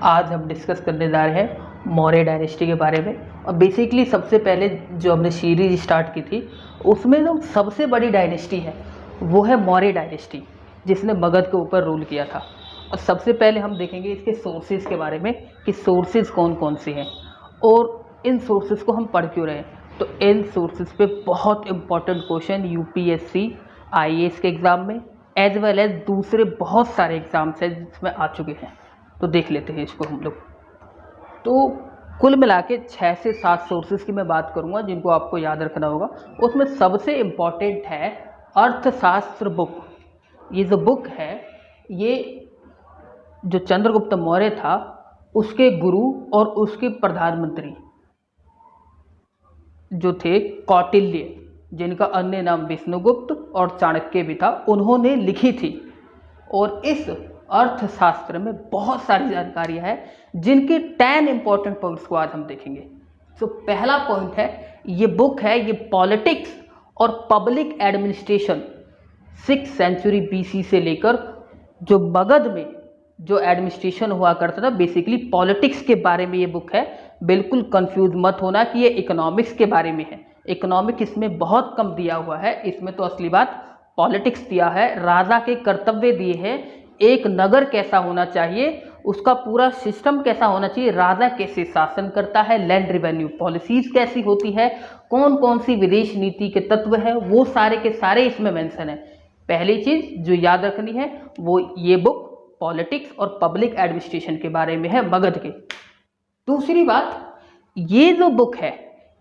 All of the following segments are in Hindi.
आज हम डिस्कस करने जा रहे हैं मौर्य डायनेस्टी के बारे में। और बेसिकली सबसे पहले जो हमने सीरीज स्टार्ट की थी उसमें जो सबसे बड़ी डायनेस्टी है वो है मौर्य डायनेस्टी, जिसने मगध के ऊपर रूल किया था। और सबसे पहले हम देखेंगे इसके सोर्सेज के बारे में कि सोर्सेज कौन कौन से हैं और इन सोर्सेज को हम पढ़ क्यों रहे हैं। तो इन सोर्सेज पे बहुत इंपॉर्टेंट क्वेश्चन यूपीएससी आईएएस के एग्ज़ाम में एज वेल एज दूसरे बहुत सारे एग्ज़ाम्स हैं जिसमें आ चुके हैं। तो देख लेते हैं इसको हम लोग। तो कुल मिला के 6 से 7 सोर्सेज की मैं बात करूंगा जिनको आपको याद रखना होगा। उसमें सबसे इम्पॉर्टेंट है अर्थशास्त्र बुक। ये जो बुक है ये जो चंद्रगुप्त मौर्य था उसके गुरु और उसके प्रधानमंत्री जो थे कौटिल्य, जिनका अन्य नाम विष्णुगुप्त और चाणक्य भी था, उन्होंने लिखी थी। और इस अर्थशास्त्र में बहुत सारी जानकारियां हैं जिनके 10 इंपॉर्टेंट पॉइंट्स को आज हम देखेंगे। तो पहला पॉइंट है, ये बुक है ये पॉलिटिक्स और public administration 6th century BC से लेकर जो मगध में जो एडमिनिस्ट्रेशन हुआ करता था, बेसिकली पॉलिटिक्स के बारे में ये बुक है। बिल्कुल कंफ्यूज मत होना कि ये इकोनॉमिक्स के बारे में है। इकोनॉमिक इसमें बहुत कम दिया हुआ है, इसमें तो असली बात पॉलिटिक्स दिया है। राजा के कर्तव्य दिए हैं, एक नगर कैसा होना चाहिए, उसका पूरा सिस्टम कैसा होना चाहिए, राजा कैसे शासन करता है, लैंड रिवेन्यू पॉलिसीज कैसी होती है, कौन कौन सी विदेश नीति के तत्व है, वो सारे के सारे इसमें मेंशन है। पहली चीज जो याद रखनी है वो ये बुक पॉलिटिक्स और पब्लिक एडमिनिस्ट्रेशन के बारे में है मगध के। दूसरी बात, ये जो बुक है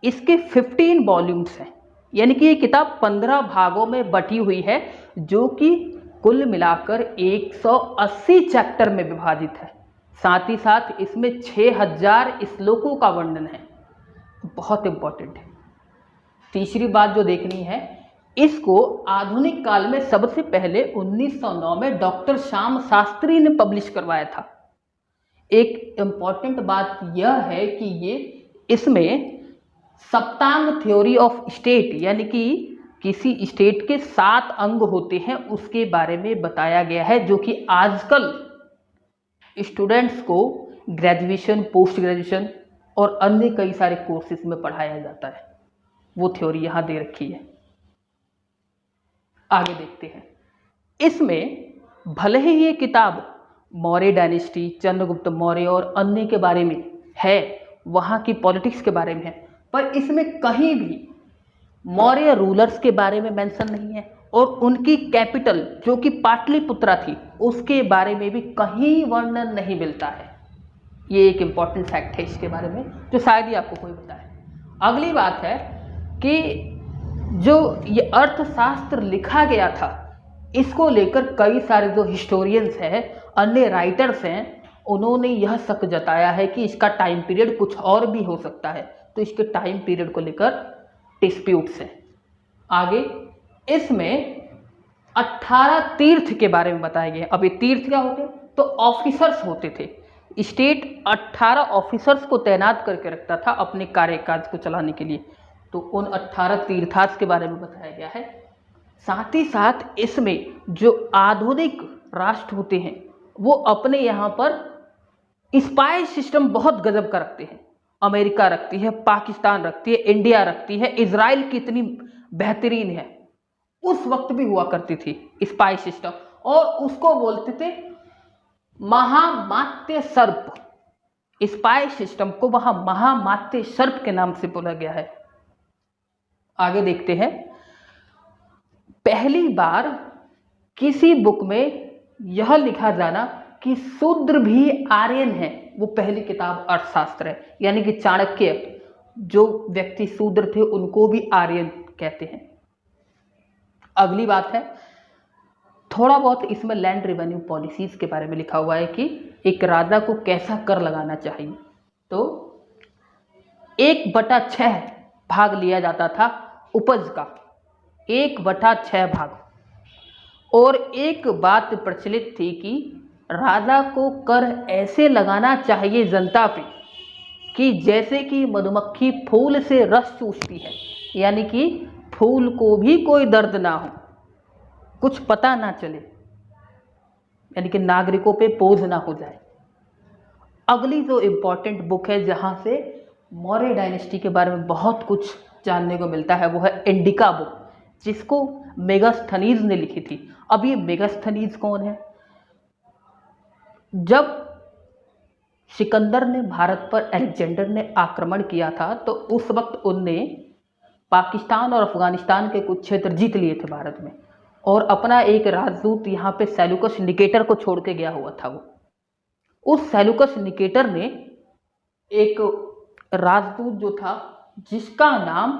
इसके 15 वॉल्यूम्स हैं, यानी कि ये किताब 15 भागों में बटी हुई है जो कि कुल मिलाकर 180 चैप्टर में विभाजित है। साथ ही साथ इसमें 6000 श्लोकों का वर्णन है, बहुत इंपॉर्टेंट है। तीसरी बात जो देखनी है, इसको आधुनिक काल में सबसे पहले 1909 में डॉक्टर श्याम शास्त्री ने पब्लिश करवाया था। एक इंपॉर्टेंट बात यह है कि ये इसमें सप्तांग थ्योरी ऑफ स्टेट, यानी कि किसी स्टेट के 7 अंग होते हैं उसके बारे में बताया गया है, जो कि आजकल स्टूडेंट्स को ग्रेजुएशन, पोस्ट ग्रेजुएशन और अन्य कई सारे कोर्सेज में पढ़ाया जाता है। वो थ्योरी यहाँ दे रखी है। आगे देखते हैं। इसमें भले ही ये किताब मौर्य डायनेस्टी, चंद्रगुप्त मौर्य और अन्य के बारे में है, वहाँ की पॉलिटिक्स के बारे में है, पर इसमें कहीं भी मौर्य रूलर्स के बारे में मेंशन नहीं है और उनकी कैपिटल जो कि पाटलिपुत्रा थी उसके बारे में भी कहीं वर्णन नहीं मिलता है। ये एक इंपॉर्टेंट फैक्ट है इसके बारे में जो शायद ही आपको कोई बताए। अगली बात है कि जो ये अर्थशास्त्र लिखा गया था इसको लेकर कई सारे जो हिस्टोरियंस हैं, अन्य राइटर्स हैं, उन्होंने यह शक जताया है कि इसका टाइम पीरियड कुछ और भी हो सकता है। तो इसके टाइम पीरियड को लेकर डिस्प्यूट्स हैं। आगे इसमें 18 तीर्थ के बारे में बताया गया। अब ये तीर्थ क्या होते? तो ऑफिसर्स होते थे। स्टेट 18 ऑफिसर्स को तैनात करके रखता था अपने कार्यकाज को चलाने के लिए। तो उन 18 तीर्थास के बारे में बताया गया है। साथ ही साथ इसमें जो आधुनिक राष्ट्र होते हैं वो अपने यहाँ पर स्पाई सिस्टम बहुत गजब का रखते हैं। अमेरिका रखती है, पाकिस्तान रखती है, इंडिया रखती है, इजराइल कितनी बेहतरीन है, उस वक्त भी हुआ करती थी स्पाई सिस्टम, और उसको बोलते थे महामात्य सर्प। स्पाई सिस्टम को वहां महामात्य सर्प के नाम से बोला गया है। आगे देखते हैं। पहली बार किसी बुक में यह लिखा जाना कि शूद्र भी आर्यन है, वो पहली किताब अर्थशास्त्र है, यानी कि चाणक्य जो व्यक्ति शूद्र थे उनको भी आर्यन कहते हैं। अगली बात है, थोड़ा बहुत इसमें लैंड रेवेन्यू पॉलिसीज के बारे में लिखा हुआ है कि एक राजा को कैसा कर लगाना चाहिए। तो 1/6 भाग लिया जाता था उपज का, 1/6 भाग। और एक बात प्रचलित थी कि राजा को कर ऐसे लगाना चाहिए जनता पे कि जैसे कि मधुमक्खी फूल से रस चूसती है, यानी कि फूल को भी कोई दर्द ना हो, कुछ पता ना चले, यानी कि नागरिकों पे बोझ ना हो जाए। अगली जो इम्पोर्टेंट बुक है जहाँ से मौर्य डायनेस्टी के बारे में बहुत कुछ जानने को मिलता है वो है इंडिका बुक, जिसको मेगास्थनीज ने लिखी थी। अब ये मेगास्थनीज कौन है? जब सिकंदर ने भारत पर अलेक्जेंडर ने आक्रमण किया था तो उस वक्त उनने पाकिस्तान और अफगानिस्तान के कुछ क्षेत्र जीत लिए थे भारत में, और अपना एक राजदूत यहाँ पे सेल्यूकस निकेटर को छोड़ के गया हुआ था। वो उस सेल्यूकस निकेटर ने एक राजदूत जो था जिसका नाम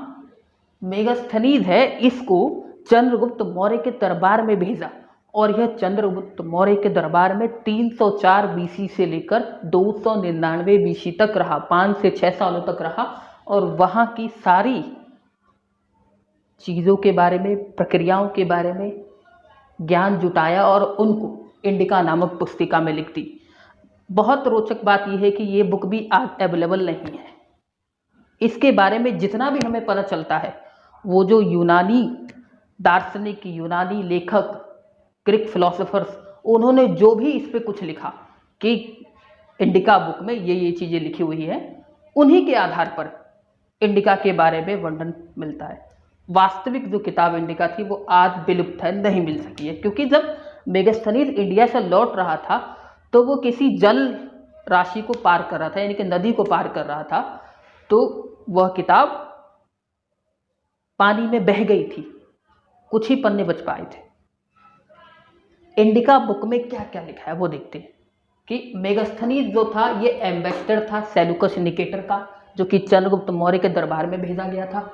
मेगास्थनीज है, इसको चंद्रगुप्त मौर्य के दरबार में भेजा, और यह चंद्रगुप्त मौर्य के दरबार में 304 बीसी से लेकर 299 बीसी तक रहा, 5 से 6 सालों तक रहा, और वहाँ की सारी चीज़ों के बारे में, प्रक्रियाओं के बारे में ज्ञान जुटाया और उनको इंडिका नामक पुस्तिका में लिख दी। बहुत रोचक बात यह है कि ये बुक भी आज अवेलेबल नहीं है। इसके बारे में जितना भी हमें पता चलता है, वो जो यूनानी दार्शनिक, यूनानी लेखक, ग्रीक फिलोसोफर्स, उन्होंने जो भी इस पे कुछ लिखा कि इंडिका बुक में ये चीज़ें लिखी हुई है, उन्हीं के आधार पर इंडिका के बारे में वर्णन मिलता है। वास्तविक जो किताब इंडिका थी वो आज विलुप्त है, नहीं मिल सकी है, क्योंकि जब मेगास्थनीज इंडिया से लौट रहा था तो वो किसी जल राशि को पार कर रहा था, यानी कि नदी को पार कर रहा था, तो वह किताब पानी में बह गई थी, कुछ ही पन्ने बच पाए थे। इंडिका बुक में क्या क्या लिखा है वो देखते हैं कि मेगास्थनीज जो था ये एम्बेसडर था सेल्यूकस निकेटर का, जो कि चंद्रगुप्त मौर्य के दरबार में भेजा गया था।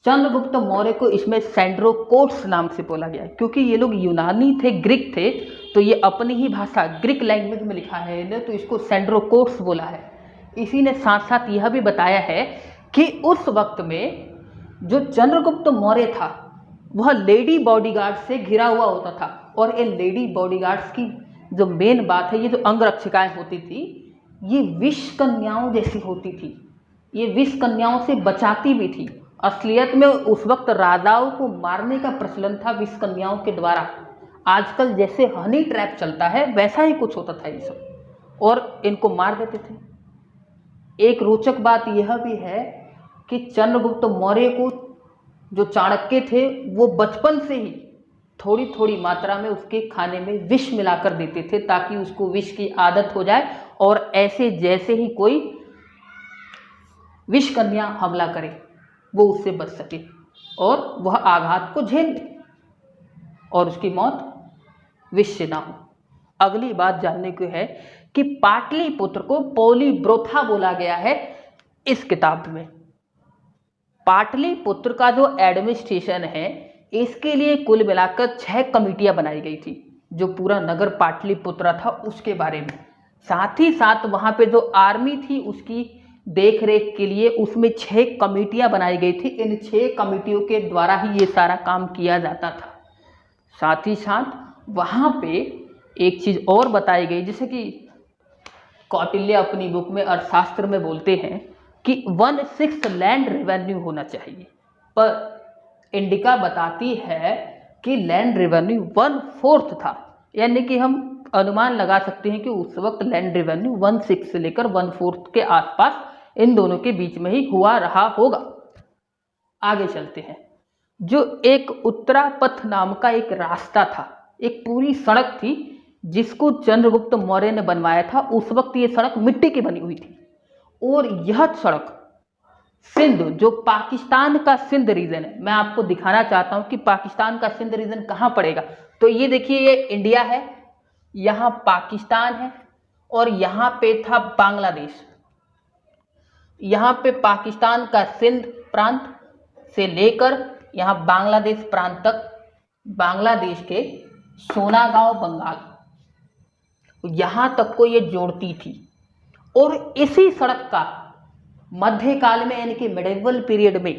चंद्रगुप्त मौर्य को इसमें सेंड्रोकोट्स नाम से बोला गया है, क्योंकि ये लोग यूनानी थे, ग्रीक थे, तो ये अपनी ही भाषा ग्रीक लैंग्वेज में लिखा है इन्हें, तो इसको सेंड्रोकोट्स बोला है। इसी ने साथ साथ यह भी बताया है कि उस वक्त में जो चंद्रगुप्त मौर्य था वह लेडी बॉडीगार्ड से घिरा हुआ होता था, और इन लेडी बॉडीगार्ड्स की जो मेन बात है, ये जो अंगरक्षिकाएं होती थी ये विष कन्याओं जैसी होती थी, ये विष कन्याओं से बचाती भी थी। असलियत में उस वक्त राजाओं को मारने का प्रचलन था विष कन्याओं के द्वारा। आजकल जैसे हनी ट्रैप चलता है वैसा ही कुछ होता था ये सब, और इनको मार देते थे। एक रोचक बात यह भी है कि चंद्रगुप्त मौर्य को जो चाणक्य थे वो बचपन से ही थोड़ी थोड़ी मात्रा में उसके खाने में विष मिलाकर देते थे, ताकि उसको विष की आदत हो जाए, और ऐसे जैसे ही कोई विष कन्या हमला करे वो उससे बच सके और वह आघात को झेल ले और उसकी मौत विष से ना हो। अगली बात जानने को है कि पाटलिपुत्र को पोलीब्रोथा बोला गया है इस किताब में। पाटलिपुत्र का जो एडमिनिस्ट्रेशन है, इसके लिए कुल मिलाकर 6 कमेटियां बनाई गई थी, जो पूरा नगर पाटलिपुत्र था उसके बारे में। साथ ही साथ वहाँ पे जो आर्मी थी उसकी देख रेख के लिए उसमें 6 कमेटियां बनाई गई थी। इन 6 कमेटियों के द्वारा ही ये सारा काम किया जाता था। साथ ही साथ वहाँ पे एक चीज़ और बताई गई, जैसे कि कौटिल्य अपनी बुक में अर्थशास्त्र में बोलते हैं कि 1/6 लैंड रेवेन्यू होना चाहिए, पर इंडिका बताती है कि लैंड रेवेन्यू 1/4 था, यानी कि हम अनुमान लगा सकते हैं कि उस वक्त लैंड रेवेन्यू 1/6 से लेकर 1/4 के आसपास इन दोनों के बीच में ही हुआ रहा होगा। आगे चलते हैं। जो एक उत्तरापथ नाम का एक रास्ता था, एक पूरी सड़क थी जिसको चंद्रगुप्त मौर्य ने बनवाया था। उस वक्त ये सड़क मिट्टी की बनी हुई थी, और यह सड़क सिंध, जो पाकिस्तान का सिंध रीजन है, मैं आपको दिखाना चाहता हूं कि पाकिस्तान का सिंध रीजन कहां पड़ेगा। तो ये देखिए, ये इंडिया है, यहाँ पाकिस्तान है, और यहाँ पे था बांग्लादेश। यहाँ पे पाकिस्तान का सिंध प्रांत से लेकर यहाँ बांग्लादेश प्रांत तक, बांग्लादेश के सोनागांव बंगाल, यहाँ तक को ये जोड़ती थी। और इसी सड़क का मध्यकाल में, यानी कि मिडिवल पीरियड में,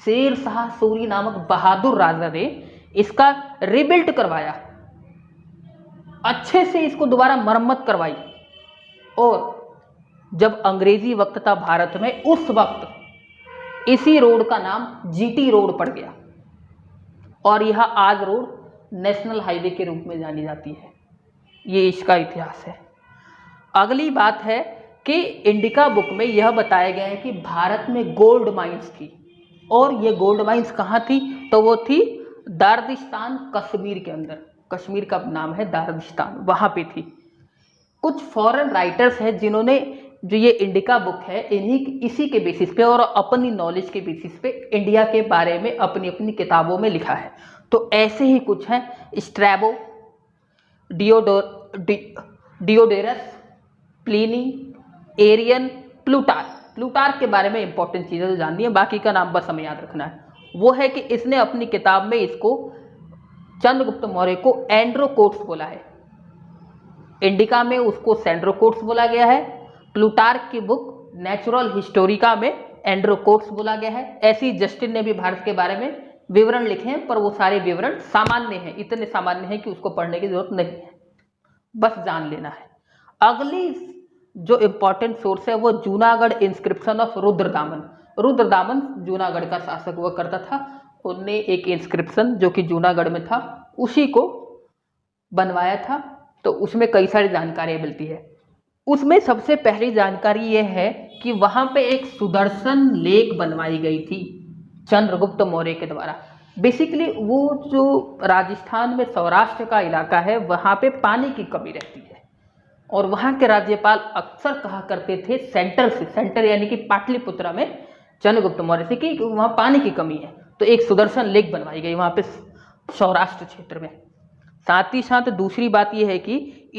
शेर शाह सूरी नामक बहादुर राजा ने इसका रिबिल्ट करवाया, अच्छे से इसको दोबारा मरम्मत करवाई। और जब अंग्रेजी वक्त था भारत में, उस वक्त इसी रोड का नाम जीटी रोड पड़ गया, और यह आज रोड नेशनल हाईवे के रूप में जानी जाती है। ये इसका इतिहास है। अगली बात है कि इंडिका बुक में यह बताया गया है कि भारत में गोल्ड माइंस थी, और ये गोल्ड माइंस कहाँ थी, तो वो थी दारदिस्तान, कश्मीर के अंदर। कश्मीर का नाम है दारदिस्तान, वहाँ पे थी। कुछ फॉरेन राइटर्स हैं जिन्होंने जो ये इंडिका बुक है इसी के बेसिस पे और अपनी नॉलेज के बेसिस पे इंडिया के बारे में अपनी अपनी किताबों में लिखा है। तो ऐसे ही कुछ हैं, Strabo, Diodorus, Pliny, Arrian, Plutarch के बारे में इंपॉर्टेंट चीज़ें तो जाननी है, बाकी का नाम बस हमें याद रखना है। वो है कि इसने अपनी किताब में इसको, चंद्रगुप्त मौर्य को एंड्रोकोट्स बोला है। इंडिका में उसको सेंड्रोकोट्स बोला गया है, प्लूटार्क की बुक नेचुरल हिस्टोरिका में एंड्रोकोट्स बोला गया है। ऐसी जस्टिन ने भी भारत के बारे में विवरण लिखे हैं, पर वो सारे विवरण सामान्य हैं, इतने सामान्य हैं कि उसको पढ़ने की जरूरत नहीं है, बस जान लेना है। अगली जो इंपॉर्टेंट सोर्स है वो जूनागढ़ इंस्क्रिप्शन ऑफ रुद्रदामन। रुद्रदामन जूनागढ़ का शासक हुआ करता था, उनने एक इंस्क्रिप्शन जो कि जूनागढ़ में था उसी को बनवाया था। तो उसमें कई सारी जानकारियाँ मिलती है। उसमें सबसे पहली जानकारी ये है कि वहाँ पे एक सुदर्शन लेक बनवाई गई थी चंद्रगुप्त मौर्य के द्वारा। बेसिकली वो जो राजस्थान में सौराष्ट्र का इलाका है वहाँ पे पानी की कमी रहती है, और वहाँ के राज्यपाल अक्सर कहा करते थे सेंटर यानी कि पाटलिपुत्रा में चंद्रगुप्त मौर्य से कि वहाँ पानी की कमी है, तो एक सुदर्शन लेक बनवाई गई वहाँ पे सौराष्ट्र क्षेत्र में। साथ ही साथ दूसरी बात यह है कि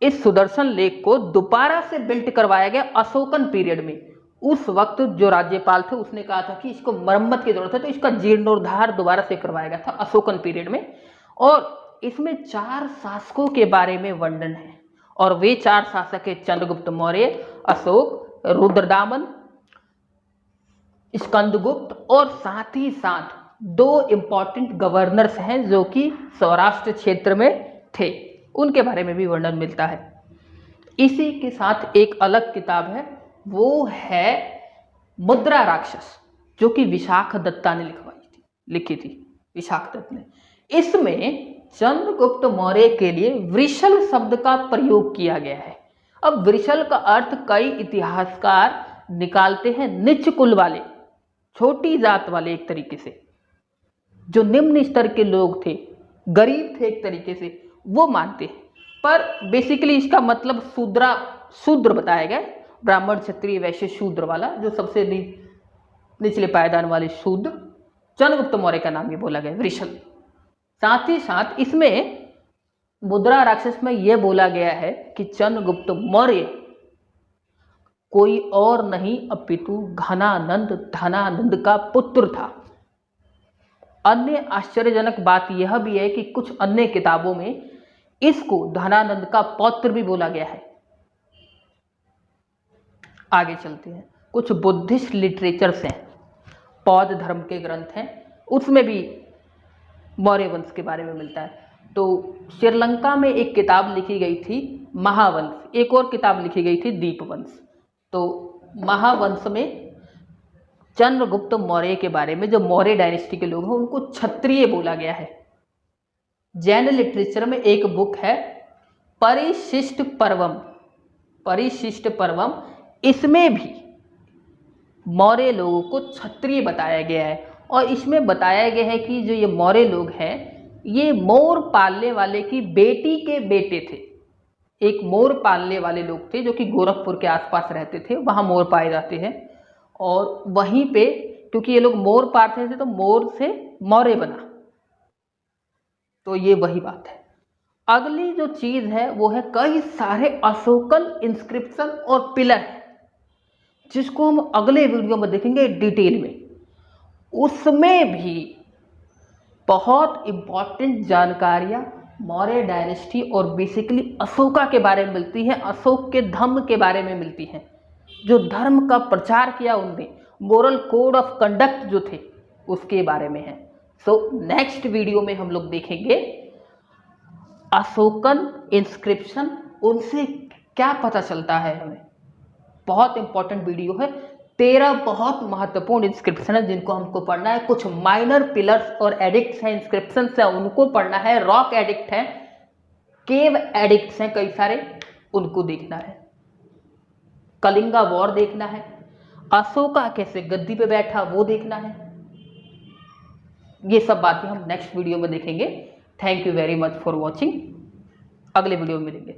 इस सुदर्शन लेक को दोबारा से बिल्ट करवाया गया अशोकन पीरियड में। उस वक्त जो राज्यपाल थे उसने कहा था कि इसको मरम्मत की जरूरत है, तो इसका जीर्णोद्धार दोबारा से करवाया गया था अशोकन पीरियड में। और इसमें 4 शासकों के बारे में वर्णन है, और वे 4 शासक है चंद्रगुप्त मौर्य, अशोक, रुद्रदामन, स्कंदगुप्त, और साथ ही साथ 2 इंपॉर्टेंट गवर्नर्स हैं जो कि सौराष्ट्र क्षेत्र में थे, उनके बारे में भी वर्णन मिलता है। इसी के साथ एक अलग किताब है, वो है मुद्रा राक्षस, जो कि विशाख दत्ता ने लिखी थी विशाख दत्त ने। इसमें चंद्रगुप्त मौर्य के लिए वृषल शब्द का प्रयोग किया गया है। अब वृषल का अर्थ कई इतिहासकार निकालते हैं नीच कुल वाले, छोटी जात वाले, एक तरीके से जो निम्न स्तर के लोग थे, गरीब थे एक तरीके से, वो मानते हैं। पर बेसिकली इसका मतलब शूद्र बताया गया, ब्राह्मण, क्षत्रिय, वैश्य, शूद्र वाला, जो सबसे निचले पायदान वाले शूद्र, चंद्रगुप्त मौर्य का नाम ये बोला गया वृषल। साथ ही साथ इसमें मुद्रा राक्षस में यह बोला गया है कि चंद्रगुप्त मौर्य कोई और नहीं अपितु धनानंद का पुत्र था। अन्य आश्चर्यजनक बात यह भी है कि कुछ अन्य किताबों में इसको धनानंद का पौत्र भी बोला गया है। आगे चलते हैं। कुछ बुद्धिस्ट लिटरेचर्स हैं, बौद्ध धर्म के ग्रंथ हैं, उसमें भी मौर्य वंश के बारे में मिलता है। तो श्रीलंका में एक किताब लिखी गई थी महावंश, एक और किताब लिखी गई थी दीपवंश। तो महावंश में चंद्रगुप्त मौर्य के बारे में, जो मौर्य डायनेस्टी के लोग हैं उनको क्षत्रिय बोला गया है। जैन लिटरेचर में एक बुक है परिशिष्ट पर्वम, इसमें भी मौर्य लोगों को क्षत्रिय बताया गया है। और इसमें बताया गया है कि जो ये मौर्य लोग हैं ये मोर पालने वाले की बेटी के बेटे थे। एक मोर पालने वाले लोग थे जो कि गोरखपुर के आसपास रहते थे, वहाँ मोर पाए जाते हैं, और वहीं पे क्योंकि ये लोग मोर पालते थे तो मोर से मौर्य बना। तो ये वही बात है। अगली जो चीज है वो है कई सारे अशोकन इंस्क्रिप्शन और पिलर है, जिसको हम अगले वीडियो में देखेंगे डिटेल में। उसमें भी बहुत इंपॉर्टेंट जानकारियां मौर्य डायनेस्टी और बेसिकली अशोका के बारे में मिलती हैं, अशोक के धम्म के बारे में मिलती हैं, जो धर्म का प्रचार किया उनने, मोरल कोड ऑफ कंडक्ट जो थे उसके बारे में है। सो नेक्स्ट वीडियो में हम लोग देखेंगे अशोकन इंस्क्रिप्शन, उनसे क्या पता चलता है हमें। बहुत इंपॉर्टेंट वीडियो है। 13 बहुत महत्वपूर्ण इंस्क्रिप्शन है जिनको हमको पढ़ना है। कुछ माइनर पिलर्स और एडिक्ट्स हैं, इंस्क्रिप्शन है, उनको पढ़ना है। रॉक एडिक्ट है, केव एडिक्ट्स हैं कई सारे, उनको देखना है, कलिंगा वॉर देखना है, अशोका कैसे गद्दी पे बैठा वो देखना है। ये सब बातें हम नेक्स्ट वीडियो में देखेंगे। Thank you very much for watching. अगले वीडियो में मिलेंगे।